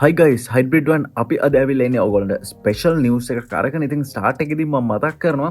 හයි guys හයිබ්‍රිඩ්වන් අපි අද ඇවිල්ලා ඉන්නේ ඕගොල්ලන්ට ස්පෙෂල් නිවුස් එකක් අරගෙන. ඉතින් ස්ටාර්ට් එකේදී මම මතක් කරනවා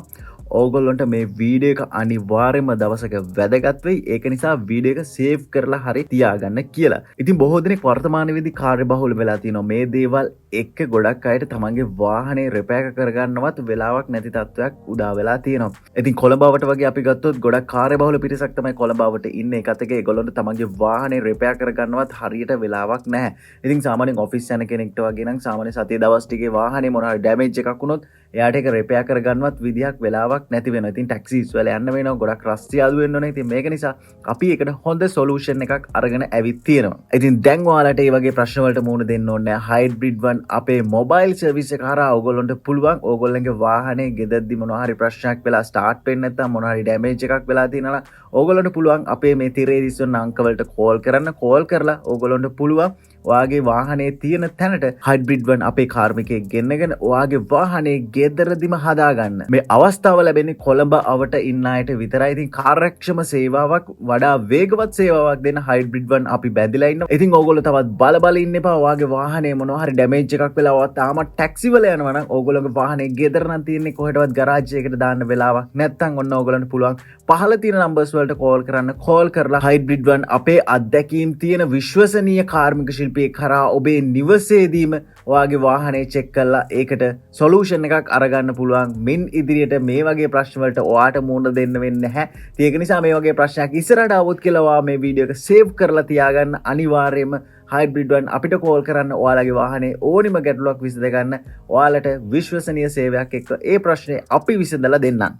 ඕගොල්ලන්ට මේ වීඩියෝ එක අනිවාර්යයෙන්ම දවසක වැදගත් වෙයි. ඒක නිසා වීඩියෝ එක සේව් කරලා හරි තියාගන්න කියලා. ඉතින් බොහෝ දෙනෙක් වර්තමානයේදී කාර්යබහුල වෙලා තියෙනවා. මේ දේවල් එක්ක ගොඩක් අයට තමන්ගේ වාහනේ රිපෙයාර් කරගන්නවත් වෙලාවක් නැති තත්ත්වයක් උදා වෙලා තියෙනවා. ඉතින් කොළඹවට වගේ අපි ගත්තොත් ගොඩක් කාර්යබහුල පිරිසක් තමයි කොළඹවට ඉන්නේ. ඒකත් එක්ක ඒගොල්ලන්ට තමන්ගේ වාහනේ රිපෙයාර් කරගන්නවත් හරියට වෙලාවක් නැහැ. ඉතින් සාමාන්‍යයෙන් ඔෆිස් යන කෙනෙක්ට වගේ නම් සාමාන්‍ය සතිය දවස් ටිකේ වාහනේ මොනවා හරි ඩැමේජ් එකක් වුණොත් එයාට ඒක රිපෙයාර් කරගන්නවත් විදිහක් වෙලාවක් නැති වෙනවා. ඉතින් ටැක්සිස් වල යන්න වෙනවා, ගොඩක් රස්ති ආදු වෙන්න ඕනේ. ඉතින් මේක නිසා අපි ඒකට හොඳ සොලියුෂන් එකක් අරගෙන ඇවිත් තියෙනවා. ඉතින් දැන් ඔයාලට මේ වගේ ප්‍රශ්න වලට මුහුණ දෙන්න ඕනේ නැහැ. හයිබ්‍රිඩ් වන් අපේ මොබයිල් සර්විස් එක හරහා ඕගොල්ලන්ට පුළුවන් ඕගොල්ලන්ගේ වාහනේ ගෙදරදී මොනවා හරි ප්‍රශ්නයක් වෙලා ස්ටාර්ට් වෙන්නේ නැත්නම් මොනවා හරි ඩැමේජ් එකක් වෙලා තියෙනවා ඕගොල්ලන්ට පුළුවන් අපේ මේ තිරේ දිස්වන අංක වලට කෝල් කරන්න. කෝල් කරලා ඕගොල්ලන්ට පුළුවන් ඔයාගේ වාහනේ තියෙන තැනට හයිබ්‍රිඩ් වන් අපේ කාර්මිකයෙක් ගෙන්නගෙන ඔයාගේ වාහනේ ගෙදරදිම හදාගන්න. මේ අවස්ථාව ලැබෙන්නේ කොළඹ අවට ඉන්න අයට විතරයි. ඉතින් කාර්යක්ෂම සේවාවක් වඩා වේගවත් සේවාවක් දෙන හයිබ්‍රිඩ් වන් අපි බැඳලා ඉන්නවා. ඉතින් ඕගොල්ලෝ තවත් බල ඉන්න එපා. ඔයාගේ වාහනේ මොනවා හරි ඩැමේජ් එකක් වෙලා ඔයා තාම ටැක්සි වල යනවා නම් ඕගොල්ලෝගේ වාහනේ ගෙදර නම් තියෙන්නේ කොහෙටවත් ගරාජ් එකකට දාන්න වෙලාවක් නැත්නම් ඔන්න ඕගොල්ලන්ට පුළුවන් පහළ තියෙන නම්බර්ස් වලට කෝල් කරන්න. කෝල් කරලා හයිබ්‍රිඩ් වන් අපේ අත්දැකීම් තියෙන විශ්වසනීය කාර්මික ශිල්පියෙක් කරා ඔබේ නිවසේදීම ඔයාගේ වාහනේ චෙක් කරලා ඒකට සොලියුෂන් එකක් අරගන්න පුළුවන්. මින් ඉදිරියට මේ වගේ ප්‍රශ්න වලට ඔයාට මුහුණ දෙන්න වෙන්නේ නැහැ. ඒක නිසා මේ වගේ ප්‍රශ්නයක් ඉස්සරහට આવොත් කියලා ඔයා මේ වීඩියෝ එක සේව් කරලා තියාගන්න. අනිවාර්යයෙන්ම හයිබ්‍රිඩ් වන් අපිට කෝල් කරන්න. ඔයාලගේ වාහනේ ඕනිම ගැටලුවක් විසඳ ගන්න ඔයාලට විශ්වසනීය සේවයක් එක්ක ඒ ප්‍රශ්නේ අපි විසඳලා දෙන්නම්.